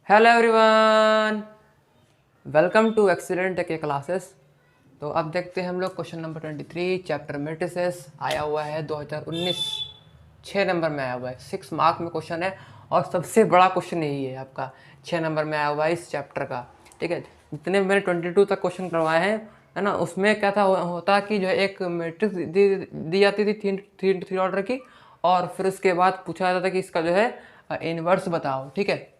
Hello everyone, welcome to excellent के classes. तो अब देखते हैं हम लोग क्वेश्चन नंबर 23 चैप्टर मैट्रिसेस आया हुआ है 2019 6 नंबर में आया हुआ है। 6 मार्क में क्वेश्चन है और सबसे बड़ा क्वेश्चन यही है आपका 6 नंबर में आया हुआ है इस चैप्टर का। ठीक है, जितने मैंने 22 तक क्वेश्चन करवाए हैं है ना, उसमें क्या था होता कि जो है एक मैट्रिक्स दी जाती थी 3 ऑर्डर की, और फिर उसके बाद पूछा जाता था कि इसका जो है इनवर्स बताओ। ठीक है,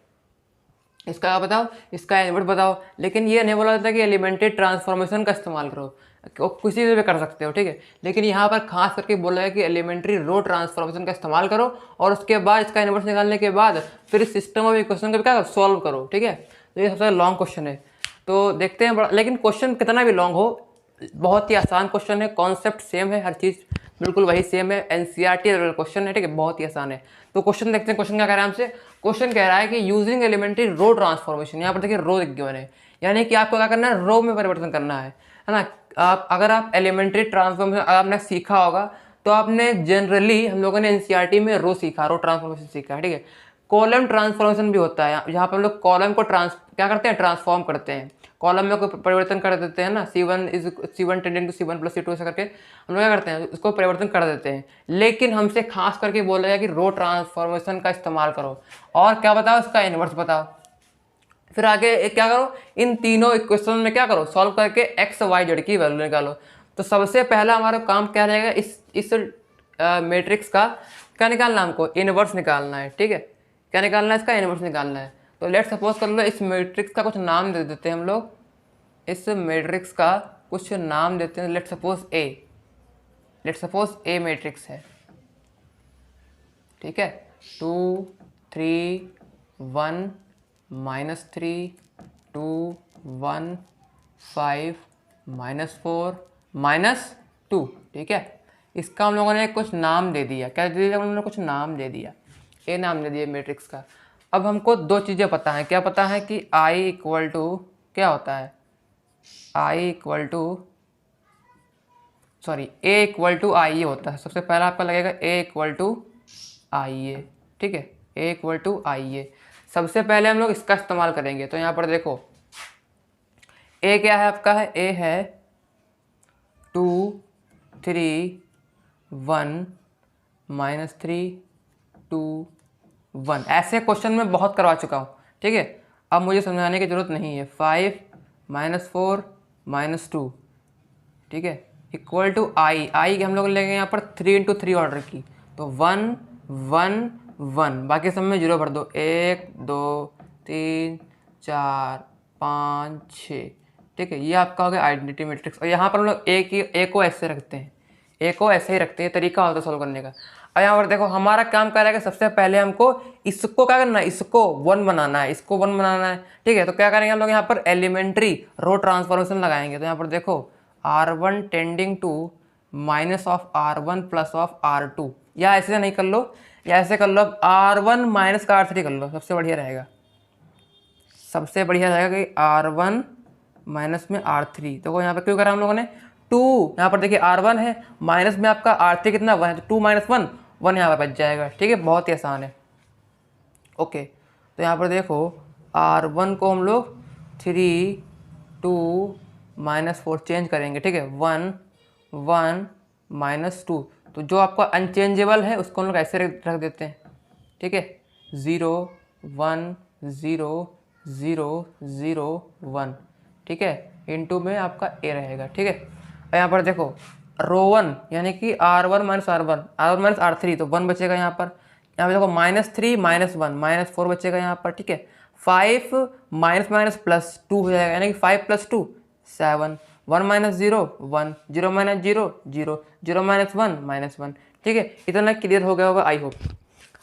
इसका बताओ, इसका इनवर्स बताओ, लेकिन ये नहीं बोला जाता कि एलिमेंट्री ट्रांसफॉर्मेशन का इस्तेमाल करो, किसी से भी कर सकते हो। ठीक है, लेकिन यहाँ पर खास करके बोला है कि एलिमेंट्री रो ट्रांसफॉर्मेशन का इस्तेमाल करो और उसके बाद इसका इनवर्स निकालने के बाद फिर सिस्टम ऑफ इक्वेशन का क्या सॉल्व करो। ठीक है, तो ये सबसे लॉन्ग क्वेश्चन है, तो देखते हैं बड़ा, लेकिन क्वेश्चन कितना भी लॉन्ग हो बहुत ही आसान क्वेश्चन है, कॉन्सेप्ट सेम है, हर चीज़ बिल्कुल वही सेम है, एनसीईआरटी क्वेश्चन है। ठीक है, बहुत ही आसान है। तो क्वेश्चन देखते हैं, क्वेश्चन क्या कह रहा है हमसे। क्वेश्चन कह रहा है कि यूजिंग एलिमेंट्री रो ट्रांसफॉर्मेशन, यहाँ पर देखिए रो गिवन है, यानी कि आपको क्या करना है, रो में परिवर्तन करना है ना। अगर आप एलिमेंट्री ट्रांसफॉर्मेशन आपने सीखा होगा तो आपने जनरली, हम लोगों ने एनसीईआरटी में रो सीखा, रो ट्रांसफॉर्मेशन सीखा है। ठीक है, कॉलम ट्रांसफॉर्मेशन भी होता है, जहाँ पर हम लोग कॉलम को क्या करते हैं, ट्रांसफॉर्म करते हैं, कॉलम में कोई परिवर्तन कर देते हैं ना, C1 tending to C1 plus C2 ऐसा करके हम लोग क्या करते हैं, उसको परिवर्तन कर देते हैं। लेकिन हमसे खास करके बोला गया कि रो ट्रांसफॉर्मेशन का इस्तेमाल करो और क्या बताओ, इसका इनवर्स बताओ। फिर आगे क्या करो, इन तीनों इक्वेशन में क्या करो, सॉल्व करके एक्स वाई जेड की वैल्यू निकालो। तो सबसे पहला हमारा काम क्या रहेगा, इस मैट्रिक्स का क्या निकालना, हमको इनवर्स निकालना है। ठीक है, क्या निकालना है, इसका इनवर्स निकालना है। तो लेट सपोज कर लो, इस मैट्रिक्स का कुछ नाम दे देते हैं हम लोग, इस मैट्रिक्स का कुछ नाम देते हैं। लेट सपोज ए मैट्रिक्स है। ठीक है, 2 3 1 -3 2 1 5 -4 -2। ठीक है, इसका हम लोगों ने कुछ नाम दे दिया, क्या दे दिया, हम लोगों ने कुछ नाम दे दिया, ए नाम दे दिया मैट्रिक्स का। अब हमको दो चीज़ें पता हैं, क्या पता है कि आई इक्वल टू क्या होता है, I equal to sorry A equal to I A होता है। सबसे पहला आपका लगेगा ए इक्वल टू आई ए। ठीक है, ए इक्वल टू आई ए, सबसे पहले हम लोग इसका इस्तेमाल करेंगे। तो यहाँ पर देखो, ए क्या है आपका, है ए है 2 3 1 -3 2 1। ऐसे क्वेश्चन मैं बहुत करवा चुका हूँ। ठीक है, अब मुझे समझाने की जरूरत नहीं है। 5 -4 -2। ठीक है, इक्वल टू आई हम लोग लेंगे यहाँ पर 3 × 3 ऑर्डर की, तो 1 1 1, बाकी सब में जीरो भर दो, 1 2 3 4 5 6। ठीक है, ये आपका हो गया आइडेंटिटी मैट्रिक्स। और यहाँ पर हम लोग ए को ऐसे रखते हैं, ए को ऐसे ही रखते हैं, तरीका होता है सॉल्व करने का। और यहाँ पर देखो, हमारा काम क्या रहेगा, सबसे पहले हमको इसको क्या करना है, इसको 1 बनाना है, इसको 1 बनाना है। ठीक है, तो क्या करेंगे हम लोग, यहाँ पर एलिमेंट्री रो ट्रांसफॉर्मेशन लगाएंगे। तो यहाँ पर देखो, R1 tending to minus of R1 plus of R2, या ऐसे नहीं कर लो, या ऐसे कर लो, अब R1 माइनस का R3 कर लो, सबसे बढ़िया रहेगा, सबसे बढ़िया रहेगा कि R1 माइनस में R3। तो यहाँ पर क्यों करा हम लोगों ने, 2, यहाँ पर देखिए R1 है, माइनस में आपका R3 कितना 1 है, तो 2 - 1 1 यहाँ पर बच जाएगा। ठीक है, बहुत ही आसान है। ओके, तो यहाँ पर देखो, R1 को हम लोग 3 2 -4 चेंज करेंगे। ठीक है, 1 1 -2, तो जो आपका अनचेंजेबल है उसको हम लोग ऐसे रख देते हैं। ठीक है, 0 1 0 0 0 1। ठीक है, इनटू में आपका ए रहेगा। ठीक है, और यहाँ पर देखो, रो 1 यानी कि R1 - R1 - R3, तो 1 बचेगा यहाँ पर। यहाँ पे देखो, -3 -1 -4 बचेगा यहाँ पर। ठीक है, 5 माइनस प्लस 2 हो जाएगा, यानी कि 5 + 2 7, 1 - 0 1 0 - 0 0 0 - 1 -1। ठीक है, इतना क्लियर हो गया होगा, आई होप।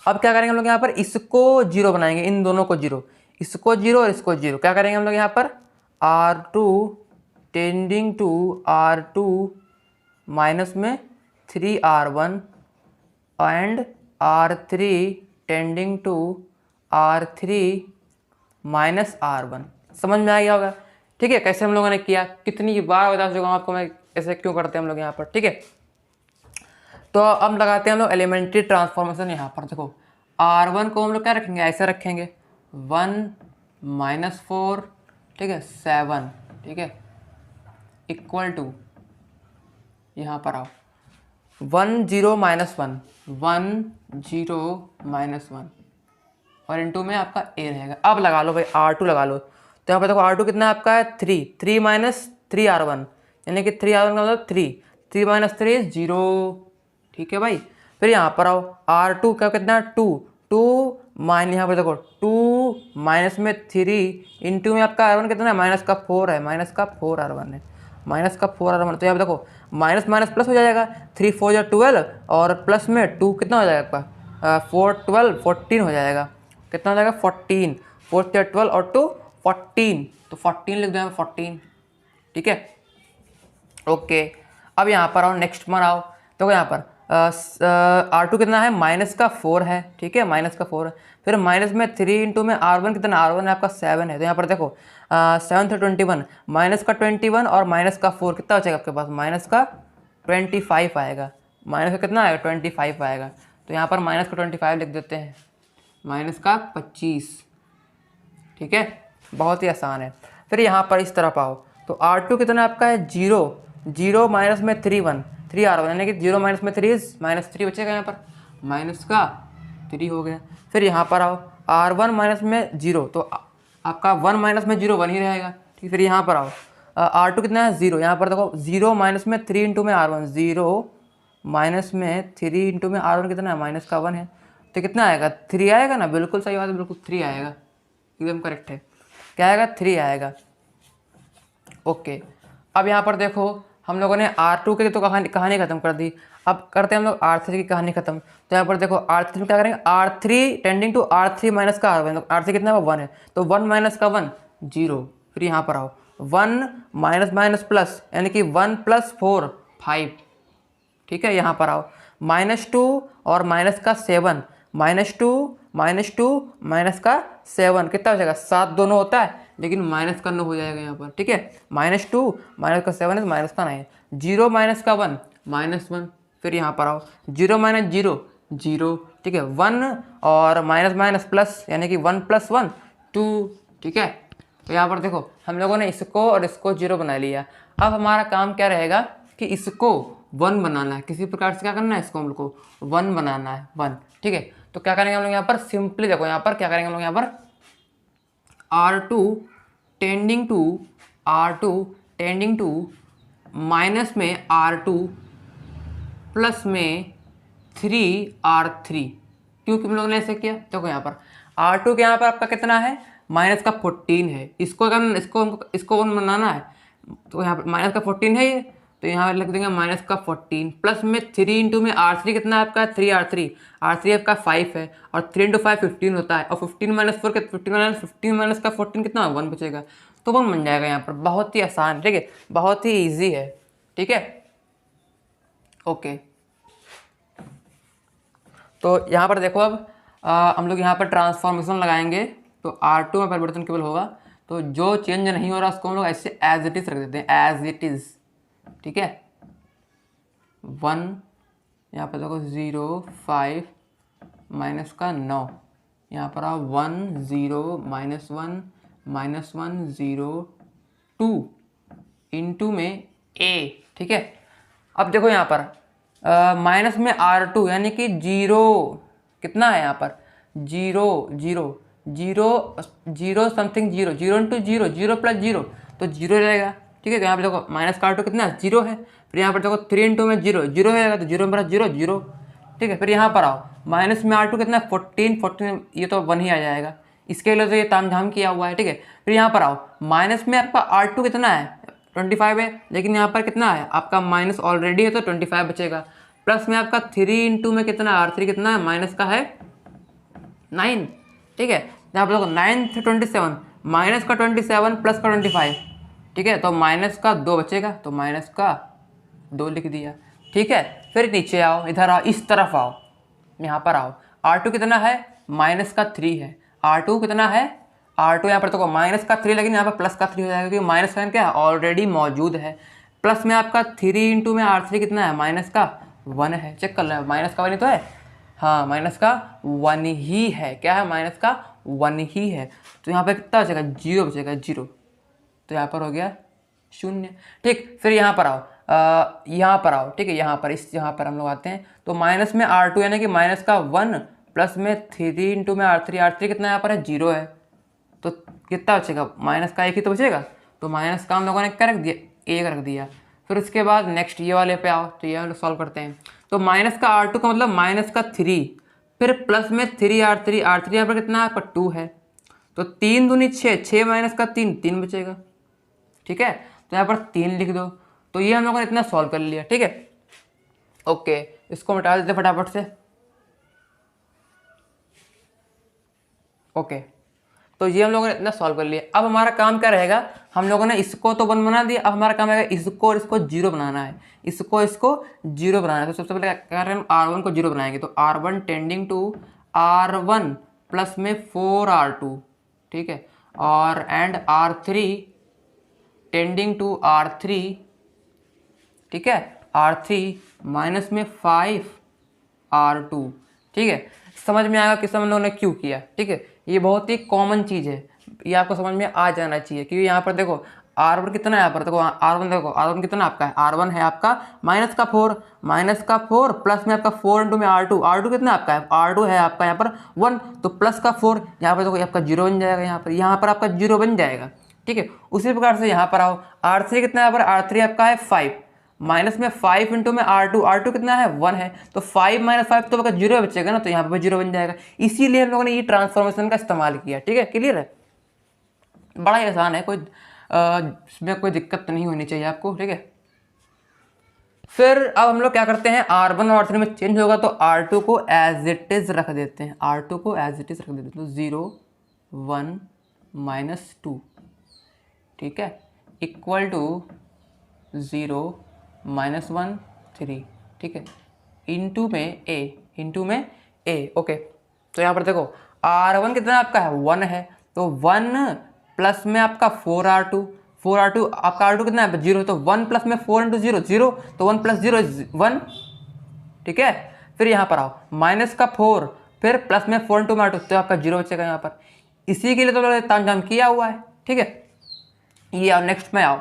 अब क्या करेंगे हम लोग, यहाँ पर इसको 0 बनाएंगे, इन दोनों को 0, इसको 0 और इसको 0। क्या करेंगे हम लोग यहाँ पर, R2 tending to R2 minus में 3R1 and R3 tending to R3 minus R1। समझ में आ गया होगा। ठीक है, कैसे हम लोगों ने किया, कितनी बार बता चुका हूँ आपको मैं, ऐसे क्यों करते हैं हम लोग यहाँ पर। ठीक है, तो अब लगाते हैं हम लोग एलिमेंट्री ट्रांसफॉर्मेशन। यहाँ पर देखो, R1 को हम लोग क्या रखेंगे, ऐसे रखेंगे, 1 -4, ठीक है, 7, ठीक है, इक्वल टू, यहाँ पर आओ 1 0 -1, 1 0 -1 और इनटू में आपका a रहेगा। अब लगा लो भाई R2 लगा लो, तो यहाँ पर देखो R2 कितना है आपका है 3, 3 माइनस 3R1, यानी कि 3R1 का मतलब 3, 3 माइनस 3 इज 0, ठीक है भाई। फिर यहाँ पर आओ R2 का कितना है 2, 2 माइनस, यहाँ पर देखो 2 माइनस में 3 इंटू में आपका R1 कितना है, माइनस का 4 है, माइनस का 4R1 है, माइनस का 4R1। तो यहाँ पर देखो माइनस माइनस प्लस हो जाएगा, 3 4 या 12 और प्लस में 2 कितना हो जाएगा आपका 4 12 14 हो जाएगा, कितना हो जाएगा 14, 4 या 12 और 2 14, तो 14 लिख दो यहाँ पर 14, ठीक है, ओके। अब यहाँ पर आओ नेक्स्ट पर आओ, तो यहाँ पर R2 कितना है, माइनस का 4 है, ठीक है, माइनस का 4 है। फिर माइनस में 3 इंटू में R1 कितना, R1 है आपका 7 है, तो यहाँ पर देखो 7 से 21, माइनस का 21 और माइनस का 4 कितना बचेगा आपके पास, माइनस का 25 आएगा, माइनस का कितना आएगा 25 आएगा, तो यहाँ पर माइनस का 25 लिख देते हैं, माइनस का 25, ठीक है, बहुत ही आसान है। फिर यहाँ पर इस तरफ आओ, तो R2 कितना आपका है 0, 0 माइनस में 3 1, 3R1, यानी कि 0 माइनस में 3 -3 बचेगा, यहाँ पर माइनस का 3 हो गया। फिर यहाँ पर आओ R1 माइनस में 0, तो आपका 1 माइनस में 0 1 ही रहेगा, ठीक। फिर यहाँ पर आओ R2 कितना है 0, यहाँ पर देखो 0 माइनस में 3 इंटू में R1, 0 माइनस में 3 इंटू में R1 कितना है, माइनस का 1 है, तो कितना आएगा 3 आएगा ना, बिल्कुल सही बात है, बिल्कुल 3 आएगा, एकदम करेक्ट है, क्या आएगा 3 आएगा, ओके। अब यहाँ पर देखो हम लोगों ने R2 की तो कहानी खत्म कर दी, अब करते हैं हम लोग R3 की कहानी खत्म। तो यहाँ पर देखो R3 में क्या करेंगे, R3 tending to R3 minus का R1, तो R3 कितना है 1 है, तो 1 माइनस का 1 0। फिर यहाँ पर आओ 1 माइनस माइनस प्लस, यानी कि 1 + 4 5, ठीक है। यहाँ पर आओ -2 और माइनस का 7, -2 माइनस का 7 कितना हो जाएगा 7 दोनों होता है, लेकिन माइनस का 9 हो जाएगा यहाँ पर, ठीक है, -2 माइनस का 7 है, माइनस का 9, 0 माइनस का 1 -1। फिर यहाँ पर आओ 0 माइनस 0 0, ठीक है, 1 और माइनस माइनस प्लस, यानी कि 1 + 1 2, ठीक है। तो यहाँ पर देखो हम लोगों ने इसको और इसको 0 बना लिया। अब हमारा काम क्या रहेगा कि इसको 1 बनाना है, किसी प्रकार से क्या करना है, इसको हम लोग को 1 बनाना है, 1, ठीक है। तो क्या करेंगे हम लोग यहाँ पर, सिंपली देखो यहाँ पर क्या करेंगे हम लोग यहाँ पर R2 टेंडिंग टू माइनस में R2 प्लस में 3R3, क्योंकि हम लोगों ने ऐसे किया, देखो यहाँ पर R2 के यहाँ पर आपका कितना है, माइनस का 14 है, इसको अगर इसको 1 बनाना है, तो यहाँ पर माइनस का 14 है ये, तो यहाँ लिख देंगे माइनस का 14 प्लस में 3 इंटू में R3 कितना है आपका 3R3, R3 आपका 5 है, और 3 × 5 15 होता है, और 15 माइनस 4 15 माइनस का 14 कितना 1 बचेगा, तो 1 बन जाएगा यहाँ पर, बहुत ही आसान, ठीक है, बहुत ही ईजी है, ठीक है, ओके। तो यहाँ पर देखो अब हम लोग यहाँ पर ट्रांसफॉर्मेशन लगाएंगे, तो R2 में परिवर्तन केवल होगा, तो जो चेंज नहीं हो रहा उसको हम लोग ऐसे एज इट इज रख देते हैं, एज इट इज, ठीक है। 1 यहाँ पर देखो 0 5 माइनस का 9, यहाँ पर आओ 1 0 -1 0 2 इंटू में a, ठीक है। अब देखो यहाँ पर माइनस में R2, यानी कि 0 कितना है यहाँ पर 0 समथिंग 0 इंटू 0 + 0, तो 0 रहेगा, ठीक है। तो यहाँ पर देखो माइनस का R2 कितना 0 है, फिर यहाँ पर देखो 3 इंटू में 0 रहेगा, तो 0 में 0, ठीक है। फिर यहाँ पर आओ माइनस में R2 कितना 14, ये तो 1 ही आ जाएगा, इसके लिए तो ये तामझाम किया हुआ है, ठीक है। फिर यहाँ पर आओ माइनस में आपका R2 कितना है 25 है, लेकिन यहाँ पर कितना है आपका माइनस ऑलरेडी है, तो 25 बचेगा, प्लस में आपका 3 इंटू में कितना R3 कितना है, माइनस का है 9, ठीक है। यहाँ पर देखो 9 से 27, माइनस का 27 प्लस का 25, ठीक है, तो माइनस का 2 बचेगा, तो माइनस का 2 लिख दिया, ठीक है। फिर नीचे आओ, इधर आओ, इस तरफ आओ, यहाँ पर आओ R2 कितना है माइनस का 3 है, R2 कितना है R2 यहाँ पर तो माइनस का 3, लेकिन यहाँ पर प्लस का 3 हो जाएगा, क्योंकि माइनस का क्या है ऑलरेडी मौजूद है, प्लस में आपका 3 इंटू में R3 कितना है माइनस का 1 है, चेक कर लें, माइनस का 1 ही तो है, हाँ माइनस का 1 ही है, क्या है माइनस का 1 ही है, तो यहाँ पर कितना बचेगा, 0 बचेगा, 0। तो यहाँ पर हो गया 0। ठीक, फिर यहाँ पर आओ, यहाँ पर आओ, ठीक है, यहाँ पर हम लोग आते हैं। तो माइनस में R2 यानी कि माइनस का 1 प्लस में 3 इंटू में R3, R3 कितना यहाँ पर है, 0 है। तो कितना बचेगा, माइनस का 1 ही तो बचेगा। तो माइनस का हम लोगों ने क्या रख दिया, 1 रख दिया। फिर उसके बाद नेक्स्ट ये वाले पे आओ, तो ये हम लोग सॉल्व करते हैं। तो माइनस का R2 का मतलब माइनस का 3, फिर प्लस में 3R3, R3 यहाँ पर कितना है, 2 है। तो 3 दूनी 6, 6 माइनस का 3, 3 बचेगा। ठीक है, तो यहाँ पर 3 लिख दो। तो ये हम लोगों ने इतना सॉल्व कर लिया। ठीक है, ओके, इसको मिटा देते फटाफट से। ओके, तो ये हम लोगों ने इतना सॉल्व कर लिया। अब हमारा काम क्या रहेगा, हम लोगों ने इसको तो 1 बना दिया, अब हमारा काम रहेगा इसको और इसको 0 बनाना है, इसको 0 बनाना है। तो सबसे पहले क्या करें, R1 को 0 बनाएंगे। तो R1 tending to R1 plus में 4R2, ठीक है, और and R3 tending to R3, ठीक है, R3 माइनस में 5R2। ठीक है, समझ में आएगा कि हम लोगों ने क्यों किया। ठीक है, ये बहुत ही कॉमन चीज़ है, ये आपको समझ में आ जाना चाहिए। क्योंकि यहाँ पर देखो R1 कितना है, यहाँ पर देखो R1, देखो R1 कितना आपका है, R1 है आपका माइनस का 4 प्लस में आपका 4 इंटू में R2 कितना आपका है, R2 है आपका यहाँ पर 1, तो प्लस का 4, यहाँ पर देखो आपका 0 बन जाएगा, यहाँ पर आपका 0 बन जाएगा। ठीक है, उसी प्रकार से यहाँ पर आओ, R3 कितना है, यहाँ पर R3 आपका है 5, माइनस में 5 इंटू में R2 कितना है, 1 है। तो 5 माइनस 5 तो आपका 0 बचेगा ना, तो यहाँ पर 0 बन जाएगा। इसीलिए हम लोगों ने ये ट्रांसफॉर्मेशन का इस्तेमाल किया। ठीक है, क्लियर है, बड़ा ही आसान है, कोई इसमें कोई दिक्कत नहीं होनी चाहिए आपको। ठीक है, फिर अब हम लोग क्या करते हैं, R1 और R3 में चेंज होगा तो R2 को एज इट इज रख देते हैं, R2 को एज इट इज रख देते हैं। तो 0 1 माइनस 2, ठीक है, इक्वल टू 0 माइनस 1 3, ठीक है, इंटू में ए। ओके, तो यहाँ पर देखो R1 कितना आपका है, 1 है, तो 1 प्लस में आपका 4R2 आपका R2 कितना है, 0, तो 1 प्लस में 4 इंटू 0 0, तो 1 प्लस 0 1। ठीक है, फिर यहाँ पर आओ, माइनस का 4 फिर प्लस में 4 इंटू में R2, तो आपका 0 बचेगा यहाँ पर। इसी के लिए तो मैंने तामझाम किया हुआ है। ठीक है, ये आओ नेक्स्ट में आओ,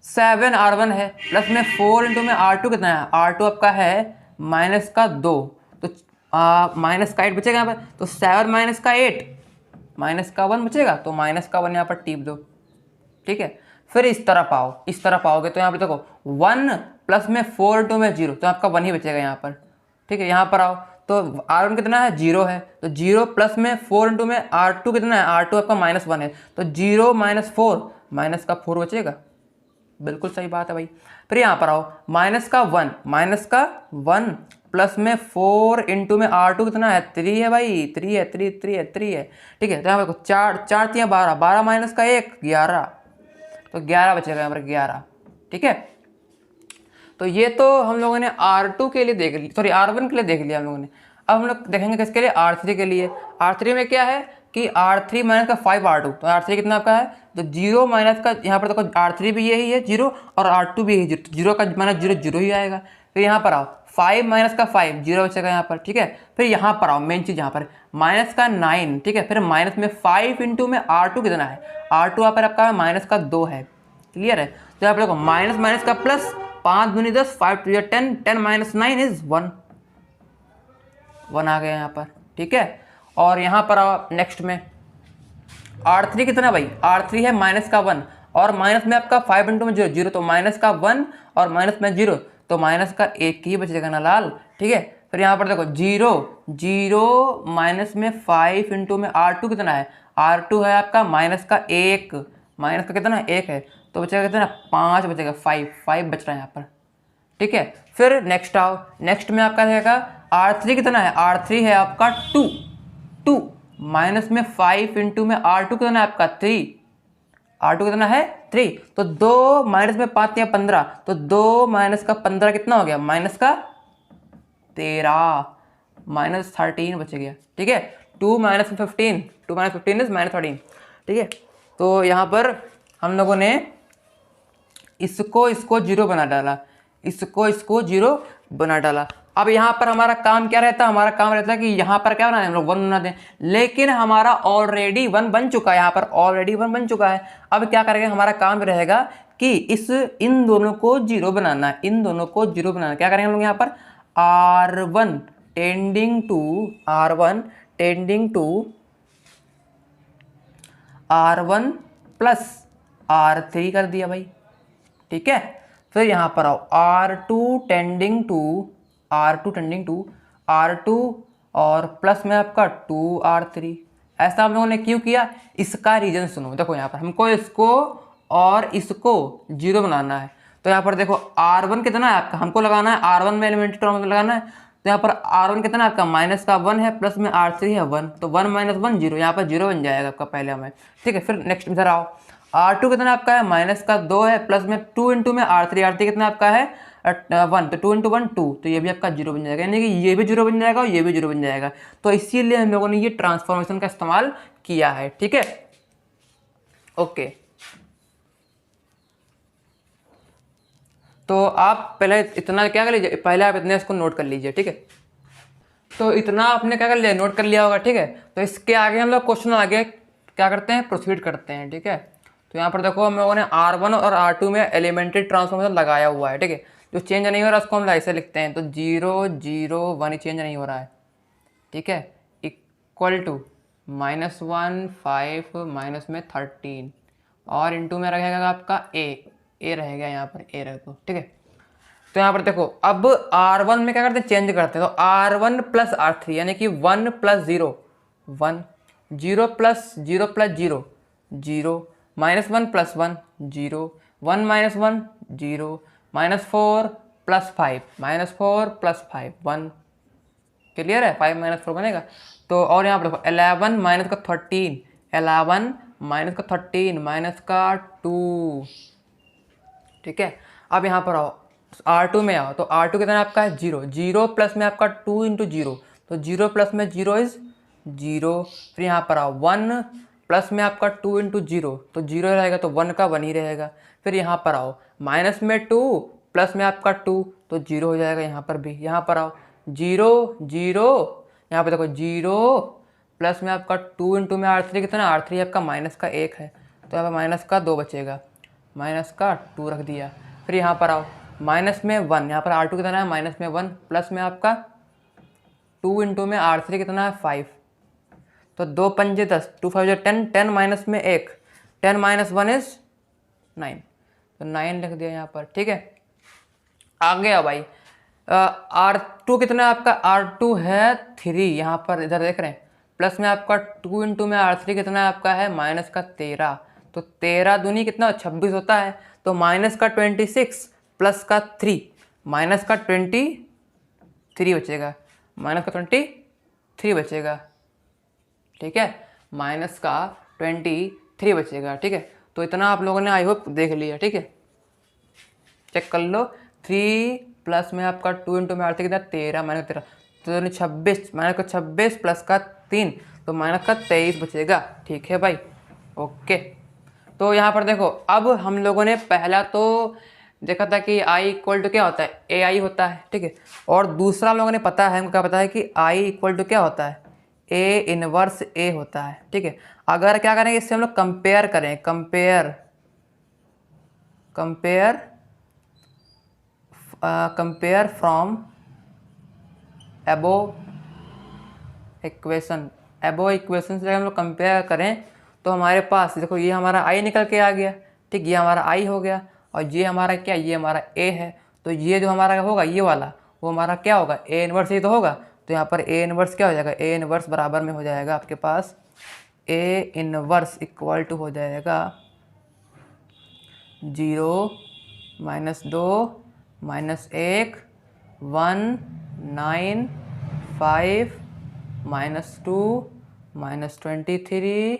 7R1 है प्लस में 4 इंटू में R2 कितना है, R2 आपका है माइनस का 2, तो माइनस का 8 बचेगा यहाँ पर। तो 7 माइनस का 8, माइनस का 1 बचेगा, तो माइनस का 1 यहाँ पर टीप दो। ठीक है, फिर इस तरफ आओगे तो यहाँ पर देखो 1 प्लस में 4 इंटू में 0, तो आपका 1 ही बचेगा यहाँ पर। ठीक है, यहाँ पर आओ तो R1 कितना है, 0 है, तो 0 प्लस में 4 इंटू में R2 कितना है, R2 आपका माइनस 1 है, तो 0 माइनस 4, माइनस का 4 बचेगा। बिल्कुल सही बात है भाई। फिर यहाँ पर आओ, माइनस का 1 प्लस में 4 इंटू में R2 कितना है, 3 है भाई, 3 है। ठीक है, तो यहाँ पर 4 3 12 माइनस का 1 11, तो 11 बचेगा यहाँ पर 11। ठीक है, तो ये तो हम लोगों ने R2 के लिए देख लिया, सॉरी R1 के लिए देख लिया हम लोगों ने। अब हम लोग देखेंगे किसके लिए, R3 के लिए। R3 में क्या है कि R3 माइनस का 5R2, तो R3 कितना आपका है, तो 0 माइनस का, यहाँ पर देखो R3 भी यही है 0 और R2 भी यही 0, तो 0 का माइनस 0 0 ही आएगा। फिर यहाँ पर आओ, 5 माइनस का 5 0 बचेगा यहाँ पर। ठीक है, फिर यहाँ पर आओ, मेन चीज़ यहाँ पर माइनस का 9, ठीक है, फिर माइनस में 5 इंटू में R2 कितना है, R2 यहाँ पर आपका माइनस का 2 है। क्लियर है, तो यहाँ पर देखो माइनस का प्लस, 5 दूनी 10, 5 2 10, 10 माइनस 9 इज 1 आ गया यहाँ पर। ठीक है, और यहाँ पर आओ नेक्स्ट में, R3 कितना भाई, R3 है माइनस का 1 और माइनस में आपका 5 इंटू में 0 0, तो माइनस का 1 और माइनस में 0, तो माइनस का 1 ही बचेगा ना लाल। ठीक है, फिर यहाँ पर देखो 0 माइनस में 5 इंटू में R2 कितना है, R2 है आपका माइनस का 1, माइनस का कितना 1 है, तो बचेगा कितना 5 बचेगा, 5 बच रहा है यहाँ पर। ठीक है, फिर नेक्स्ट आओ, नेक्स्ट में आपका रहेगा R3 कितना है, R3 है आपका 2 माइनस में 5 इंटू में R2 कितना है आपका 3, R2 कितना है 3, तो 2 माइनस में 5 या 15, तो 2 माइनस का 15 कितना हो गया, माइनस का 13, माइनस 13 बच गया। ठीक है, 2 माइनस 15 इज माइनस 13। ठीक है, तो यहाँ पर हम लोगों ने इसको 0 बना डाला, इसको 0 बना डाला। अब यहाँ पर हमारा काम क्या रहता है, हमारा काम रहता है कि यहाँ पर क्या बनाए हम लोग 1 बना दें, लेकिन हमारा ऑलरेडी 1 बन चुका है, यहाँ पर ऑलरेडी 1 बन चुका है। अब क्या करेंगे, हमारा काम रहेगा कि इन दोनों को 0 बनाना है, इन दोनों को 0 बनाना है। क्या करेंगे हम लोग यहाँ पर R1 tending to R1 plus R3 कर दिया भाई, ठीक है। फिर यहाँ पर आओ R2 टेंडिंग टू R2 और प्लस में आपका 2R3। ऐसा हम लोगों ने क्यों किया, इसका रीजन सुनो। देखो यहाँ पर हमको इसको और इसको 0 बनाना है, तो यहाँ पर देखो R1 कितना है आपका, हमको लगाना है R1 में एलिमेंट्री टर्म में लगाना है, तो यहाँ पर R1 कितना है आपका माइनस का 1 है, प्लस में R3 है 1, तो 1 माइनस 1 0, यहाँ पर 0 बन जाएगा आपका पहले हमें, ठीक है। फिर नेक्स्ट इधर आओ, R2 कितना आपका है माइनस का 2 है, प्लस में 2 इंटू में R3 कितना आपका है 1, तो 2 इंटू 1 2, तो ये भी आपका 0 बन जाएगा, यानी कि ये भी 0 बन जाएगा और ये भी 0 बन जाएगा। तो इसीलिए हम लोगों ने ये ट्रांसफॉर्मेशन का इस्तेमाल किया है, ठीक है, ओके। तो आप पहले इतना क्या कर लीजिए, पहले आप इतने इसको नोट कर लीजिए, ठीक है। तो इतना आपने क्या कर लिया, नोट कर लिया होगा, ठीक है। तो इसके आगे हम लोग क्वेश्चन आगे क्या करते हैं, प्रोसीड करते हैं, ठीक है। तो यहाँ पर देखो हम लोगों ने R1 और R2 में एलिमेंट्री ट्रांसफॉर्मेशन लगाया हुआ है, ठीक है। जो चेंज नहीं हो रहा उसको हम ऐसे लिखते हैं, तो 0 0 1 चेंज नहीं हो रहा है, ठीक है, इक्वल टू -1 5 माइनस में 13 और इंटू में रहेगा आपका ए रहेगा, यहाँ पर ए रहेगा, ठीक है। तो यहाँ पर देखो अब R1 में क्या करते हैं, चेंज करते हैं, तो R1 प्लस R3 यानी कि 1 plus 0 1, 0 plus 0 plus 0 0, -1 plus 1 0, 1 minus 1 0, -4 plus 5 -4 plus 5 1, clear है, 5 माइनस 4 बनेगा। तो और यहाँ पर देखो 11 माइनस का 13, 11 माइनस का 13 माइनस का 2, ठीक है। अब यहाँ पर आओ R2 में आओ, तो R2 कितना है आपका है 0, 0 प्लस में आपका 2 इंटू 0, तो 0 प्लस में 0 इज 0। फिर यहाँ पर आओ 1 प्लस में आपका 2 इंटू 0, तो 0 रहेगा, तो 1 का 1 ही रहेगा। फिर यहाँ पर आओ माइनस में 2 प्लस में आपका 2, तो 0 हो जाएगा यहाँ पर भी। यहाँ पर आओ 0 0, यहाँ पर देखो 0 प्लस में आपका 2 इंटू में R3 कितना, R3 आपका माइनस का 1 है, तो यहाँ पर माइनस का 2 बचेगा, माइनस का 2 रख दिया। फिर यहाँ पर आओ माइनस में 1, यहाँ पर R2 कितना है माइनस में 1, प्लस में आपका 2 इंटू में R3 कितना है 5, तो 2 पंजे 10, 2 5 10, 10 माइनस में 1, 10 माइनस 1 इज 9, तो 9 लिख दिया यहाँ पर, ठीक है। आगे आओ भाई R2 कितना है आपका, R2 है 3, यहाँ पर इधर देख रहे हैं, प्लस में आपका 2 इंटू में R3 कितना है आपका है माइनस का 13, तो 13 दूनी कितना 26 होता है, तो माइनस का 26 प्लस का 3, माइनस का 23 बचेगा, माइनस का 23 बचेगा, ठीक है, माइनस का 23 बचेगा, ठीक है। तो इतना आप लोगों ने आई होप देख लिया, ठीक है, चेक कर लो। 3 प्लस में आपका 2 इंटू में R3 कितना 13 माइनस 13, तो 26, माइनस का 26 प्लस का 3, तो माइनस का 23 बचेगा, ठीक है भाई, ओके। तो यहाँ पर देखो अब हम लोगों ने पहला तो देखा था कि I इक्वल टू क्या होता है, AI होता है, ठीक है। और दूसरा हम लोगों ने पता है, हमको क्या पता है कि I इक्वल टू क्या होता है, A इनवर्स A होता है, ठीक है। अगर क्या करेंगे इससे हम लोग कंपेयर करें, कंपेयर फ्रॉम अबोव इक्वेशन से हम लोग कंपेयर करें, तो हमारे पास देखो ये हमारा I निकल के आ गया, ठीक, ये हमारा I हो गया, और ये हमारा क्या, ये हमारा A है, तो ये जो हमारा होगा ये वाला वो हमारा क्या होगा, A इनवर्स ही तो होगा, तो यहाँ पर A इनवर्स क्या हो जाएगा, A इनवर्स बराबर में हो जाएगा आपके पास A इनवर्स इक्वल टू हो जाएगा 0 -2 -1 1 9 5 -2 -23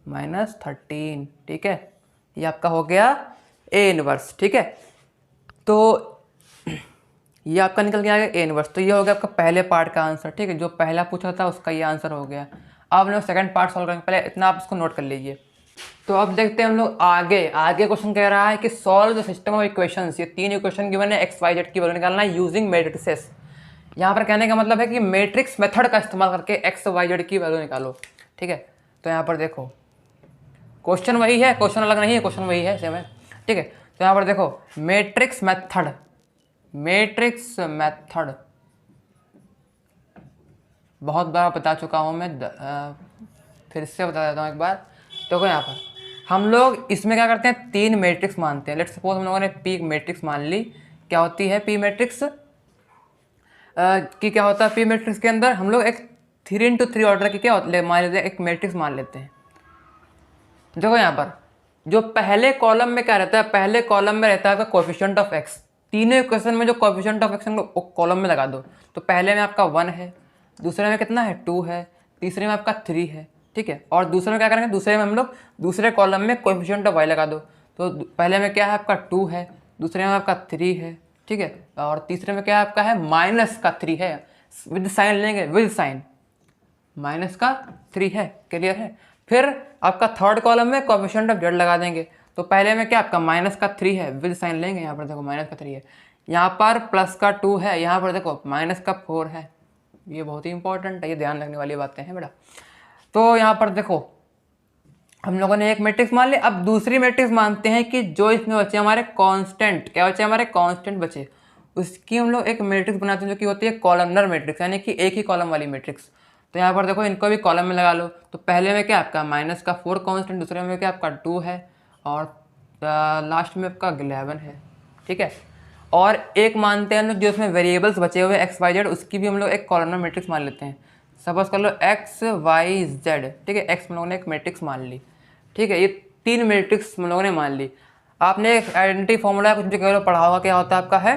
-13, ठीक है, ये आपका हो गया A इनवर्स, ठीक है। तो ये आपका निकल गया A इनवर्स, तो ये हो गया आपका पहले पार्ट का आंसर, ठीक है, जो पहला पूछा था उसका ये आंसर हो गया। अब हम लोग सेकंड पार्ट सॉल्व करेंगे, पहले इतना आप इसको नोट कर लीजिए। तो अब देखते हैं हम लोग आगे क्वेश्चन कह रहा है कि solve the system of equations, ये 3 इक्वेशन गिवन है, XYZ की वैल्यू निकालना है यूजिंग मैट्रिसेस। यहाँ पर कहने का मतलब है कि मैट्रिक्स मेथड का इस्तेमाल करके एक्स वाई जेड की वैल्यू निकालो। ठीक है, तो यहाँ पर देखो क्वेश्चन वही है, क्वेश्चन अलग नहीं है, क्वेश्चन वही है, सेम है। ठीक है, तो यहाँ पर देखो मैट्रिक्स मेथड, मैट्रिक्स मेथड बहुत बार बता चुका हूँ मैं, फिर से बता देता हूँ एक बार। देखो यहाँ पर हम लोग इसमें क्या करते हैं, 3 मैट्रिक्स मानते हैं। लेट्स सपोज हम लोगों ने पी मैट्रिक्स मान ली। क्या होती है पी मैट्रिक्स कि क्या होता है पी मैट्रिक्स के अंदर हम लोग एक 3x3 ऑर्डर की क्या मान लेते हैं, एक मैट्रिक्स मान लेते हैं। देखो यहाँ पर जो पहले कॉलम में क्या रहता है, पहले कॉलम में रहता है आपका कोएफिशिएंट ऑफ एक्स। तीनों इक्वेशन में जो कोएफिशिएंट ऑफ एक्स हम लोग कॉलम में लगा दो, तो पहले में आपका 1 है, दूसरे में कितना है 2 है, तीसरे में आपका 3 है। ठीक है, और दूसरे में क्या करेंगे, दूसरे में हम लोग दूसरे कॉलम में कोएफिशिएंट ऑफ वाई लगा दो। तो पहले में क्या है आपका 2 है, दूसरे में आपका 3 है। ठीक है, और तीसरे में क्या है आपका है -3 है, विद साइन लेंगे, विद साइन -3 है। क्लियर है। फिर आपका थर्ड कॉलम में कोएफिशिएंट ऑफ जेड लगा देंगे। तो पहले में क्या आपका -3 है, विद साइन लेंगे, यहाँ पर देखो -3 है, यहाँ पर +2 है, यहाँ पर देखो -4 है। ये बहुत ही इंपॉर्टेंट है, ये ध्यान रखने वाली बातें हैं बेटा। तो यहाँ पर देखो हम लोगों ने एक मैट्रिक्स मान ली। अब दूसरी मैट्रिक्स मानते हैं कि जो इसमें बचे हमारे कांस्टेंट, क्या बचे हमारे कांस्टेंट बचे, उसकी हम लोग एक मैट्रिक्स बनाते हैं जो कि होती है कॉलमनर मैट्रिक्स, यानी कि एक ही कॉलम वाली मैट्रिक्स। तो यहाँ पर देखो इनको भी कॉलम में लगा लो। तो पहले में क्या आपका -4 कांस्टेंट, दूसरे में क्या आपका 2 है, और लास्ट में आपका 11 है। ठीक है, और एक मानते हैं हम लोग जो इसमें वेरिएबल्स बचे हुए एक्स वाई जेड, उसकी भी हम लोग एक कॉलमनर मैट्रिक्स मान लेते हैं। सपोज कर लो एक्स वाई जेड। ठीक है, एक्स हम लोगों ने एक मैट्रिक्स मान ली। ठीक है, ये 3 मैट्रिक्स हम लोगों ने मान ली। आपने एक आइडेंटिटी फॉर्मूला कुछ भी कह लो पढ़ा होगा, क्या होता है आपका है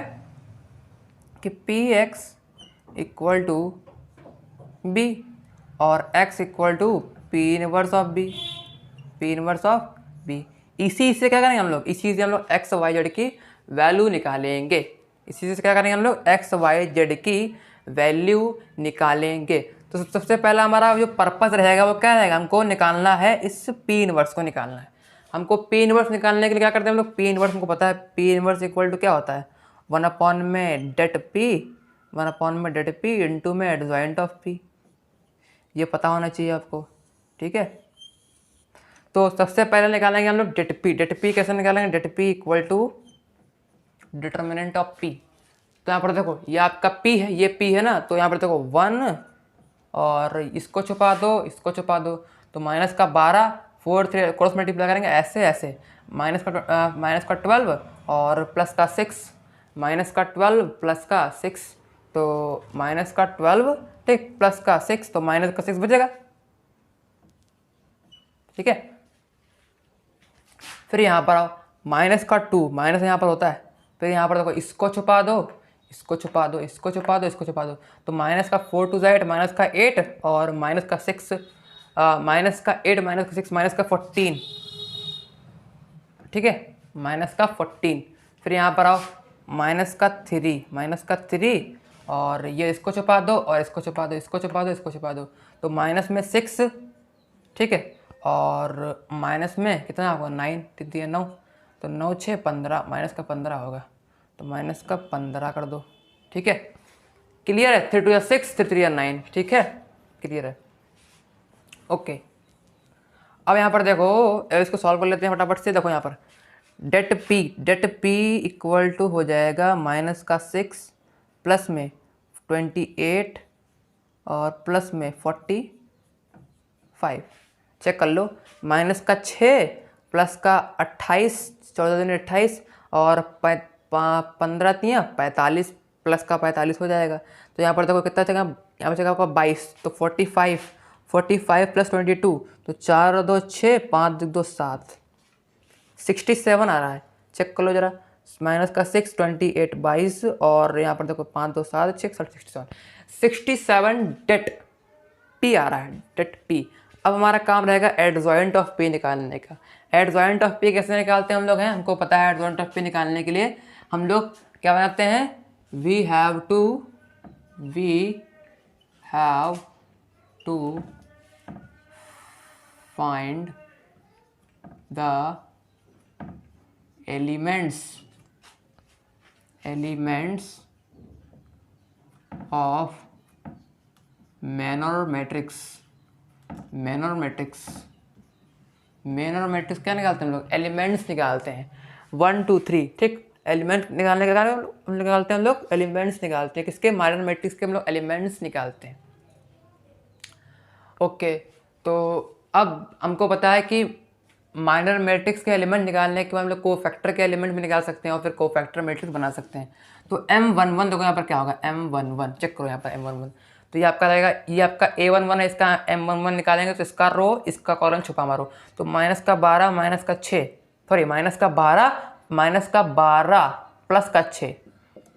कि P X equal to B और X equal to P inverse of B, P inverse of B. इसी से क्या करेंगे हम लोग, इसी से हम लोग एक्स वाई जेड की वैल्यू निकालेंगे। इसी से क्या करेंगे हम लोग, एक्स वाई जेड की वैल्यू निकालेंगे। तो सबसे पहला हमारा जो पर्पस रहेगा वो क्या रहेगा, हमको निकालना है इस पी इनवर्स को निकालना है। हमको पी इनवर्स निकालने के लिए क्या करते हैं हम लोग, पी इनवर्स हमको पता है, पी इनवर्स इक्वल टू क्या होता है 1/में det p, 1/में det p into में एडजॉइंट ऑफ p। ये पता होना चाहिए आपको। ठीक है, तो सबसे पहले निकालेंगे हम लोग det p। det p कैसे निकालेंगे, det p equal to determinant of p। तो यहाँ पर देखो ये आपका p है, ये p है ना, तो यहाँ पर देखो 1 और इसको छुपा दो, इसको छुपा दो, तो -12 4 3 क्रॉस मल्टीप्लाई करेंगे ऐसे ऐसे, -12 और +6, -12 +6, तो -12 ठीक +6, तो -6 बचेगा। ठीक है, फिर यहाँ पर आओ -2, माइनस यहाँ पर होता है, फिर यहाँ पर देखो इसको छुपा दो, इसको छुपा दो, इसको छुपा दो, इसको छुपा दो, तो -4 2 8 -8 और -6 -8 -6 -14। ठीक है, -14। फिर यहाँ पर आओ -3 और ये इसको छुपा दो और इसको छुपा दो, इसको छुपा दो, इसको छुपा दो, तो -6। ठीक है, और माइनस में कितना होगा 9 3 9, तो 9 6 15, -15 होगा, तो -15 कर दो। ठीक है, क्लियर है, 3 2 6 3 3 9। ठीक है, क्लियर है, ओके। अब यहाँ पर देखो इसको सॉल्व कर लेते हैं फटाफट से। देखो यहाँ पर det p इक्वल टू हो जाएगा -6 प्लस में 28 और प्लस में 45। चेक कर लो, -6 प्लस का 28, 14 दूनी 28 और 15 तियाँ 45, प्लस का 45 हो जाएगा। तो यहाँ पर देखो कितना बचेगा, यहाँ बचेगा आपका 22, तो 45 प्लस 22, तो 4 2 6 5 2 7, 67 आ रहा है। चेक कर लो जरा, -6 28 22 और यहाँ पर देखो 5 2 7 6 67 det p आ रहा है, det p। अब हमारा काम रहेगा एडजॉइंट ऑफ p निकालने का। एडजॉइंट ऑफ p कैसे निकालते हैं हम लोग हैं, हमको पता है एडजॉइंट ऑफ p निकालने के लिए हम लोग क्या बनाते हैं, we have to find the elements of minor matrix. Minor matrix क्या निकालते हैं हम लोग? एलिमेंट्स निकालते हैं 1 2 3, ठीक। एलिमेंट निकालने के कारण निकालते हैं हम लोग, एलिमेंट्स निकालते हैं किसके? माइनर मैट्रिक्स के हम लोग एलिमेंट्स निकालते हैं। ओके, तो अब हमको पता है कि माइनर मैट्रिक्स के एलिमेंट निकालने के बाद हम लोग कोफैक्टर के एलिमेंट भी निकाल सकते हैं और फिर कोफैक्टर मैट्रिक्स बना सकते हैं। तो M11 देखो यहाँ पर क्या होगा, M11 चेक करो यहाँ पर M11, तो ये आपका रहेगा, ये आपका A11 है, इसका M11 निकालेंगे तो इसका रो, इसका कॉलम छुपा मारो, तो -12 -6, सॉरी -12 प्लस का 6,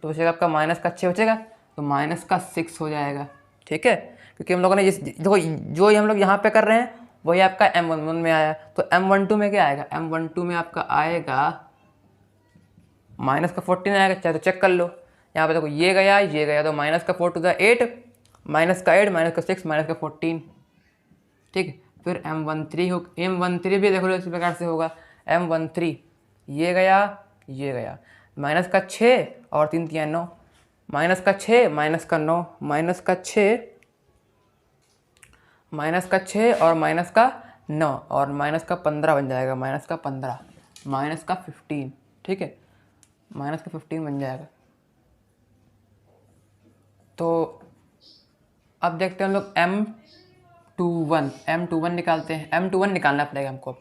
तो बचेगा आपका -6 बचेगा, तो -6 हो जाएगा, ठीक है। क्योंकि हम लोगों ने देखो जो हम लोग यहाँ पे कर रहे हैं वही आपका M11 में आया, तो M12 में क्या आएगा? M12 में आपका आएगा -14 आएगा, चाहे तो चेक कर लो। यहाँ पे देखो ये गया, तो -4 to the 8, -8 -6 -14, ठीक। फिर M13 भी देख लो इसी प्रकार से होगा, M13 ये गया, -6 और 3 3 9, -6 -9 -6 और -9 और -15 बन जाएगा, -15 -15, ठीक है, -15 बन जाएगा। तो अब देखते हैं हम लोग M21 निकालते हैं, M21 निकालना पड़ेगा हमको।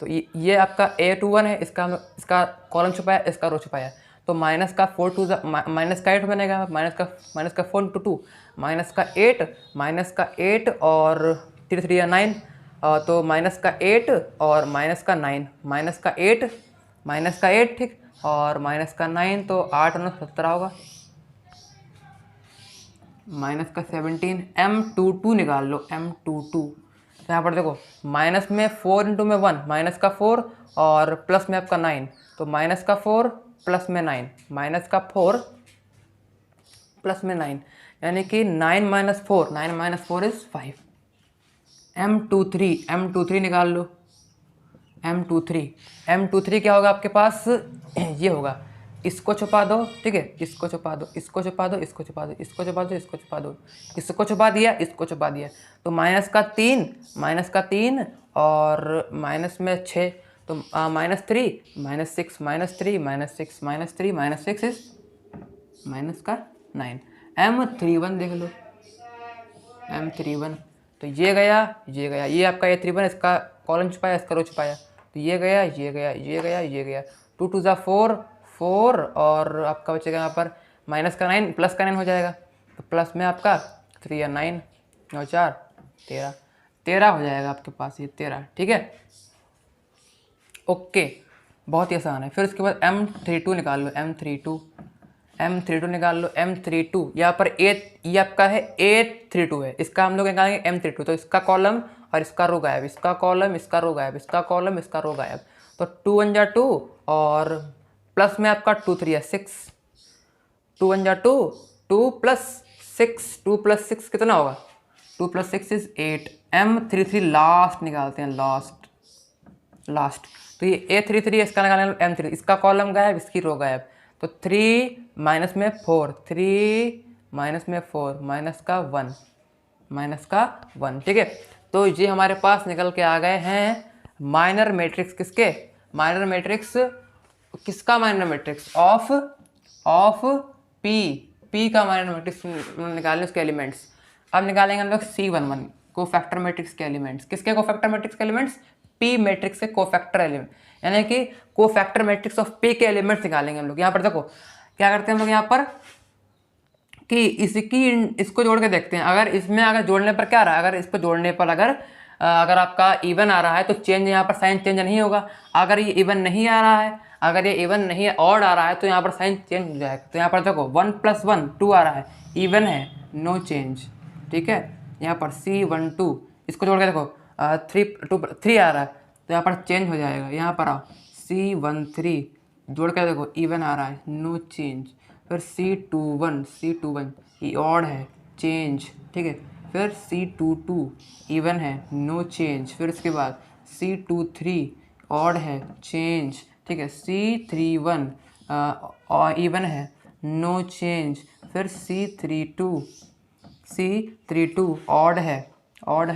तो ये आपका A21 है, इसका कॉलम छुपाया, इसका रो छुपाया, तो -4 to the -8 बनेगा, -4 to 2, -8 और 3 3 या 9, तो -8 और -9, -8 ठीक, और -9, तो 8 9 17 होगा, -17। M22 निकाल लो, M22, तो यहाँ पर देखो माइनस में 4 × में 1, -4 और प्लस में आपका 9, तो -4 प्लस में 9, -4 प्लस में 9, यानी कि 9 - 4 इज़ 5। M23 निकाल लो, M23 क्या होगा आपके पास? ये होगा, इसको छुपा दो, ठीक है, इसको छुपा दो, इसको छुपा दो, इसको छुपा दो, इसको छुपा दो, इसको छुपा दो, इसको छुपा दिया, इसको छुपा दिया, तो -3 और माइनस में 6, तो -3 -6 -3 -6 -3 -6 इज -9। M31 देख लो, M31, तो ये गया, ये आपका A31, इसका कॉलम छुपाया, इसका रो छुपाया, तो ये गया, 2 2 ज़ा 4 और आपका बचेगा यहाँ पर -9 प्लस का 9 हो जाएगा, तो प्लस में आपका 3 या 9 और 4 13 हो जाएगा आपके पास, ये 13, ठीक है। ओके, बहुत ही आसान है। फिर उसके बाद M32 निकाल लो, M32 निकाल लो, M32 यहाँ पर ये आपका है A32 है, इसका हम लोग निकालेंगे M32, तो इसका कॉलम और इसका रो गायब, इसका कॉलम, इसका रो गायब, इसका कॉलम, इसका रो गायब, तो 2 1 जा 2 और प्लस में आपका 2 3 या 6, 2 1 जा 2, 2 + 6 कितना होगा? 2 + 6 इज 8। M33 लास्ट निकालते हैं, लास्ट, तो ये A33 इसका निकालेंगे M3, इसका कॉलम गायब, इसकी रो गायब, तो 3 माइनस में 4, 3 माइनस में 4 माइनस का 1, ठीक है। तो ये हमारे पास निकल के आ गए हैं माइनर मैट्रिक्स, किसके? माइनर मैट्रिक्स, किसका माइनर मैट्रिक्स? ऑफ P का माइनर मैट्रिक्स निकालें, उसके एलिमेंट्स। अब निकालेंगे हम लोग C11 कोफैक्टर मैट्रिक्स के एलिमेंट्स, किसके कोफैक्टर मैट्रिक्स के एलिमेंट्स? P मैट्रिक्स के कोफैक्टर एलिमेंट, यानी कि कोफैक्टर मैट्रिक्स ऑफ P के एलिमेंट्स निकालेंगे हम लोग। यहाँ पर देखो क्या करते हैं हम लोग यहाँ पर कि इसको जोड़ के देखते हैं, अगर जोड़ने पर क्या रहा है, अगर इसको जोड़ने पर अगर आपका इवन आ रहा है तो चेंज, यहाँ पर साइन चेंज नहीं होगा। अगर ये इवन नहीं आ रहा है, अगर ये इवन नहीं ऑड आ रहा है तो यहाँ पर साइन चेंज हो जाएगा। तो यहाँ पर देखो 1 + 1 2 आ रहा है, इवन है, नो चेंज, ठीक है। यहाँ पर C12 इसको जोड़ के देखो 3 आ रहा है तो यहाँ पर चेंज हो जाएगा। यहाँ पर आओ C13 जोड़ के देखो इवन आ रहा है, नो चेंज। फिर C21 ये ऑड है, चेंज, ठीक है। फिर C22 इवन है, नो चेंज। फिर इसके बाद C23 ऑड है, चेंज, ठीक है। C31 इवन है, नो चेंज। फिर C32 ऑड है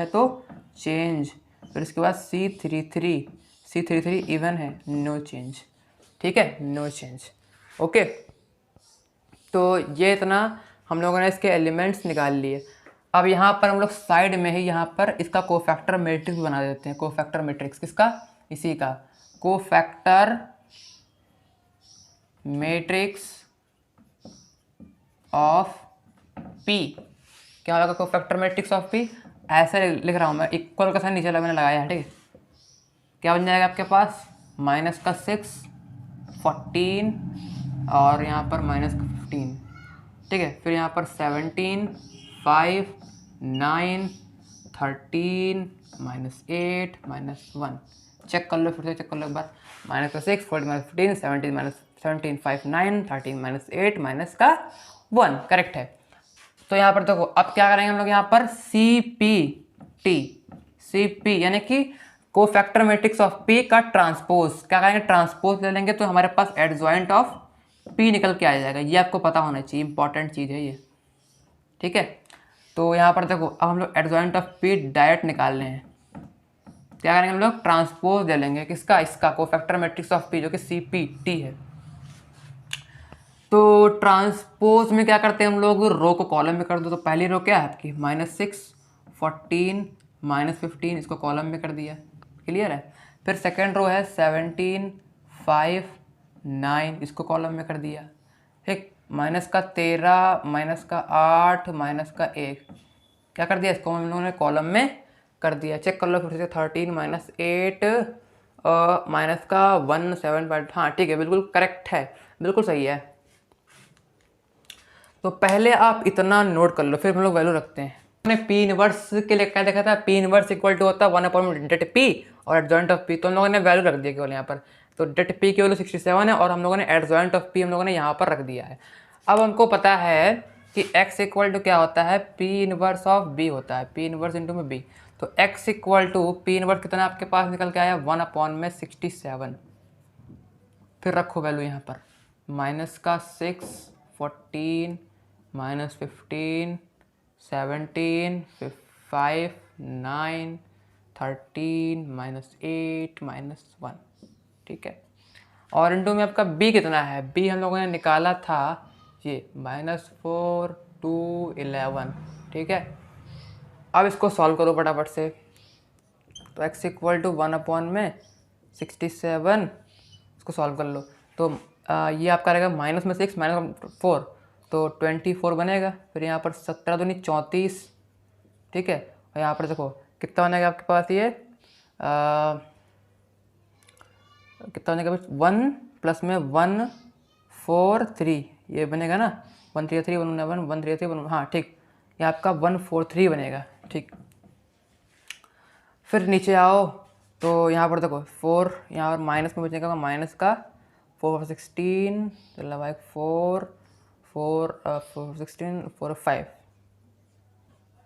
तो चेंज, फिर इसके बाद C33 इवन है, नो चेंज। ठीक है, नो चेंज। ओके, तो ये इतना हम लोगों ने इसके एलिमेंट्स निकाल लिए। अब यहाँ पर हम लोग साइड में ही यहाँ पर इसका कोफैक्टर मैट्रिक्स बना देते हैं। कोफैक्टर मैट्रिक्स किसका? इसी का, कोफैक्टर मैट्रिक्स ऑफ पी। क्या होगा कोफैक्टर मैट्रिक्स ऑफ पी? ऐसे लिख रहा हूँ मैं, इक्वल का साइन नीचे मैंने लगाया है, ठीक है। क्या बन जाएगा आपके पास? -6, 14 और यहाँ पर -15, ठीक है। फिर यहाँ पर 17, 5, 9, 13, -8, -1। चेक कर लो, फिर से चेक कर लो एक बार। -6, 14, -15, 17, 5, 9, 13, -8, -1, करेक्ट है। तो यहाँ पर देखो, अब क्या करेंगे हम लोग यहाँ पर CP यानी कि कोफैक्टर मैट्रिक्स ऑफ P का ट्रांसपोज। क्या करेंगे? ट्रांसपोज ले लेंगे तो हमारे पास एडजॉइंट ऑफ P निकल के आ जाएगा। ये आपको पता होना चाहिए, इंपॉर्टेंट चीज़ है ये, ठीक है। तो यहाँ पर देखो, अब हम लोग एडजॉइंट ऑफ P डायरेक्ट निकाल रहे हैं। क्या करेंगे हम लोग? ट्रांसपोज ले लेंगे किसका? इसका, कोफैक्टर मैट्रिक्स ऑफ P जो कि CPT है। तो ट्रांसपोज में क्या करते हैं हम लोग? रो को कॉलम में कर दो। तो पहली रो क्या है आपकी? -6, 14, -15, इसको कॉलम में कर दिया, क्लियर है। फिर सेकेंड रो है 17, 5, 9, इसको कॉलम में कर दिया, ठीक। -13, -8, -1, क्या कर दिया? इसको हम लोगों ने कॉलम में कर दिया। चेक कर लो फिर से, 13, -8, -1, 7, हाँ ठीक है, बिल्कुल करेक्ट है, बिल्कुल सही है। तो पहले आप इतना नोट कर लो, फिर हम लोग वैल्यू रखते हैं। हमने पी इनवर्स के लिए क्या देखा था? पी इनवर्स इक्वल टू होता है 1/det P और एडजॉइंट ऑफ P। तो हम लोगों ने वैल्यू रख दिया केवल यहाँ पर। तो det P की वैल्यू 67 है और हम लोगों ने एडजॉइंट ऑफ P हम लोगों ने यहाँ पर रख दिया है। अब हमको पता है कि x इक्वल टू क्या होता है? P इनवर्स ऑफ B होता है, P इनवर्स इंटू में B। तो x equal to P inverse कितना आपके पास निकल के आया? 1/67। फिर रखो वैल्यू यहाँ पर, -6, 14, -15, 17, 5, 9, 13, -8, -1, ठीक है। और इंटू में आपका b कितना है? b हम लोगों ने निकाला था ये -4, 2, 11, ठीक है। अब इसको सॉल्व करो फटाफट से। तो x इक्वल टू 1/67, इसको सॉल्व कर लो। तो ये आपका रहेगा -6 -4, तो 24 बनेगा। फिर यहाँ पर 17 दूनी 34, ठीक है। और यहाँ पर देखो कितना बनेगा आपके पास ये कितना बनेगा? 1 प्लस में 1, 4, 3, ये बनेगा ना, 133, 111, 133, 1, हाँ ठीक, ये आपका 143 बनेगा, ठीक। फिर नीचे आओ तो यहाँ पर देखो 4, यहाँ पर माइनस में बचेगा, माइनस का 4, 16, चलो भाई 4, 16, 4, 5,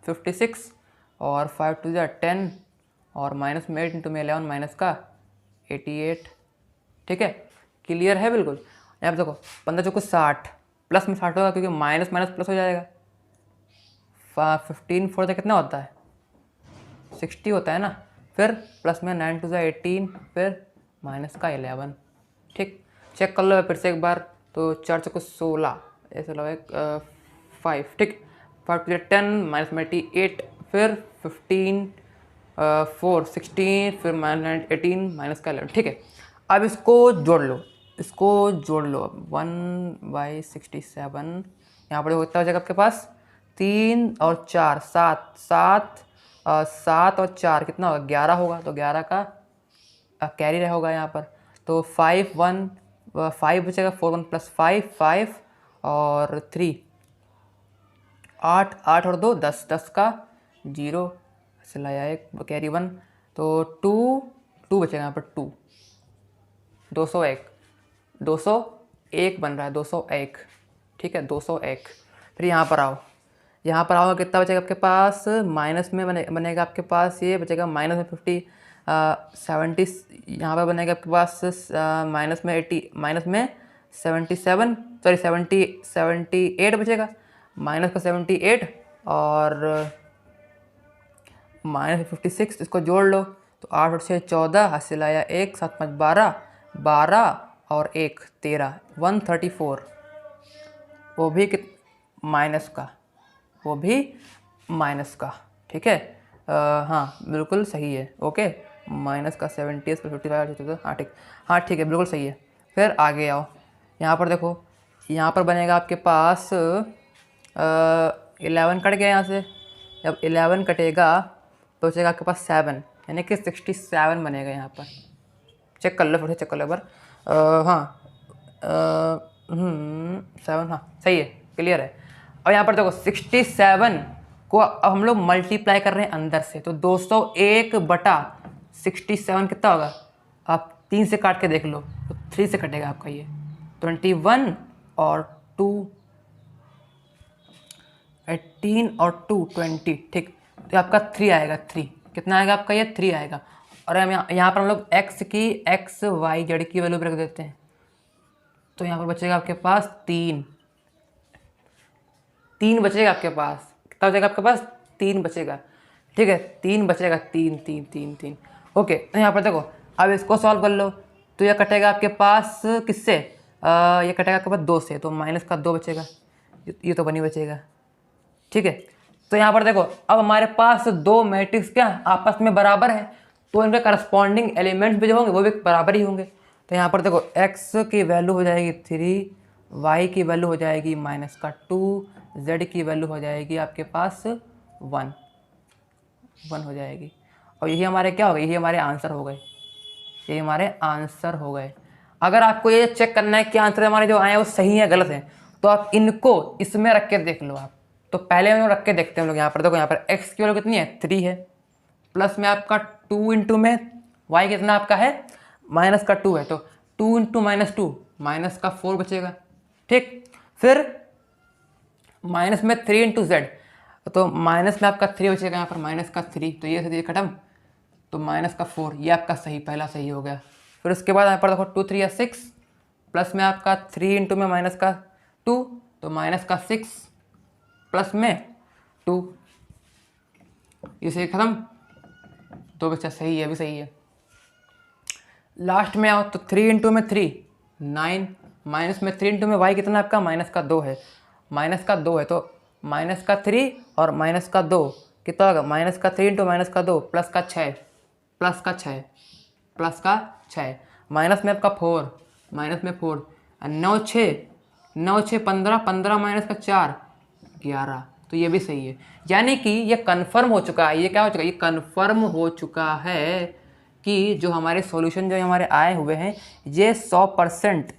56 और 5 2 10 और माइनस में 8 इंटू में 11 माइनस का 88, ठीक है। क्लियर है बिल्कुल। यहाँ पर देखो 15 चौको 60, प्लस में 60 होगा क्योंकि माइनस माइनस प्लस हो जाएगा। 15 4 से कितना होता है? 60 होता है ना। फिर प्लस में 9 2 18, फिर माइनस का 11, ठीक। चेक कर लो फिर से एक बार। तो 4 चौको 16, ऐसे लो 5, ठीक। 5 2 10 माइनस में 88, फिर 15, 4 16, फिर माइनस 18 माइनस का 11, ठीक है। अब इसको जोड़ लो, 1/67। यहाँ पर कितना हो जाएगा आपके पास? 3 और 4 7, 7 और 4 कितना होगा? 11 होगा। तो 11 का कैरी रहा होगा यहाँ पर। तो 5 बचेगा, 4 1 प्लस 5 और 3 8 8 और 2 10, 10 का 0 ऐसे लाया एक कैरी 1। तो 2 बचेगा यहाँ पर 2, 201 बन रहा है, 201, ठीक है, 201। फिर यहाँ पर आओ, कितना बचेगा आपके पास? माइनस में बनेगा आपके पास, ये बचेगा माइनस में 50, 70, यहाँ पर बनेगा आपके पास माइनस में 80, माइनस में 77, सॉरी 78 बचेगा। माइनस का 78 और माइनस 56, इसको जोड़ लो तो 8 और 6 14, हासिल आया 1, 7 5 12, 12 और 1 13, 134। वो भी माइनस का, वो भी माइनस का, ठीक है। हाँ बिल्कुल सही है, ओके। माइनस का 70 55, हाँ ठीक, हाँ ठीक है, बिल्कुल सही है। फिर आगे आओ, यहाँ पर देखो, यहाँ पर बनेगा आपके पास 11 कट गया यहाँ से। जब 11 कटेगा तो बचेगा आपके पास 7, यानी कि 67 बनेगा यहाँ पर। चेक कर लो, फिर चेक कर लो एक बार। हाँ 7, हाँ सही है, क्लियर है। अब यहाँ पर देखो 67 को अब हम लोग मल्टीप्लाई कर रहे हैं अंदर से, तो 201/67 कितना होगा? आप 3 से काट के देख लो तो 3 से कटेगा आपका ये 21 और 2 18 और 2 20, ठीक। तो आपका 3 आएगा, 3 कितना आएगा आपका? ये 3 आएगा। और हम यहाँ पर हम लोग x की XYZ की वैल्यू रख देते हैं, तो यहाँ पर बचेगा आपके पास 3 बचेगा आपके पास। कितना बचेगा आपके पास? 3 बचेगा, ठीक है। 3 बचेगा, 3 3 3 3, ओके। तो यहाँ पर देखो, अब इसको सॉल्व कर लो तो यह कटेगा आपके पास किससे? ये कटेगा आपके पास 2 से, तो माइनस का 2 बचेगा, ये तो बनी बचेगा, ठीक है। तो यहाँ पर देखो, अब हमारे पास 2 मैट्रिक्स क्या आपस में बराबर है, तो इनके करस्पॉन्डिंग एलिमेंट्स भी जो होंगे वो भी बराबर ही होंगे। तो यहाँ पर देखो x की वैल्यू हो जाएगी 3, y की वैल्यू हो जाएगी -2, z की वैल्यू हो जाएगी आपके पास 1 हो जाएगी। और यही हमारे क्या हो गए? यही हमारे आंसर हो गए, ये हमारे आंसर हो गए। अगर आपको ये चेक करना है कि आंसर हमारे जो आए हैं वो सही है गलत है, तो आप इनको इसमें रख के देख लो आप। तो पहले हम रख के देखते हैं हम लोग। यहाँ पर देखो, यहाँ पर x की वैल्यू कितनी है? 3 है, प्लस में आपका 2 इंटू में y कितना आपका है? -2 है, तो 2 इंटू -2 माइनस का 4 बचेगा, ठीक। फिर माइनस में 3 इंटू z, तो माइनस में आपका 3 बचेगा यहाँ पर, -3, तो ये खत्म। तो -4, ये आपका सही, पहला सही हो गया। फिर उसके बाद यहाँ पर देखो 2 3 6, प्लस में आपका 3 इंटू में -2, तो -6 प्लस में 2, ये सही खत्म। तो बच्चा सही है, अभी सही है। लास्ट में आओ तो 3 इंटू में 3 9, माइनस में 3 इंटू में y कितना आपका? -2 है, -2 है, तो -3 और -2 कितना होगा? -3 इंटू -2 प्लस का 6 माइनस में आपका 4, माइनस में 4, 9 6 15, 15 माइनस का 4 11, तो ये भी सही है। यानी कि ये कन्फर्म हो चुका है, ये क्या हो चुका है? ये कन्फर्म हो चुका है कि जो हमारे सॉल्यूशन जो हमारे आए हुए हैं ये 100%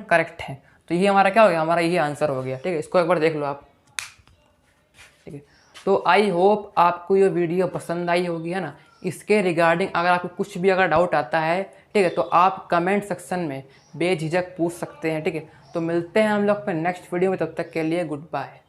करेक्ट है। तो ये हमारा क्या हो गया? हमारा ये आंसर हो गया, ठीक है। इसको एक बार देख लो आप, ठीक है। तो आई होप आपको ये वीडियो पसंद आई होगी, है ना। इसके रिगार्डिंग अगर आपको कुछ भी अगर डाउट आता है, ठीक है, तो आप कमेंट सेक्शन में बेझिझक पूछ सकते हैं, ठीक है। तो मिलते हैं हम लोग अपने नेक्स्ट वीडियो में, तब तक के लिए गुड बाय।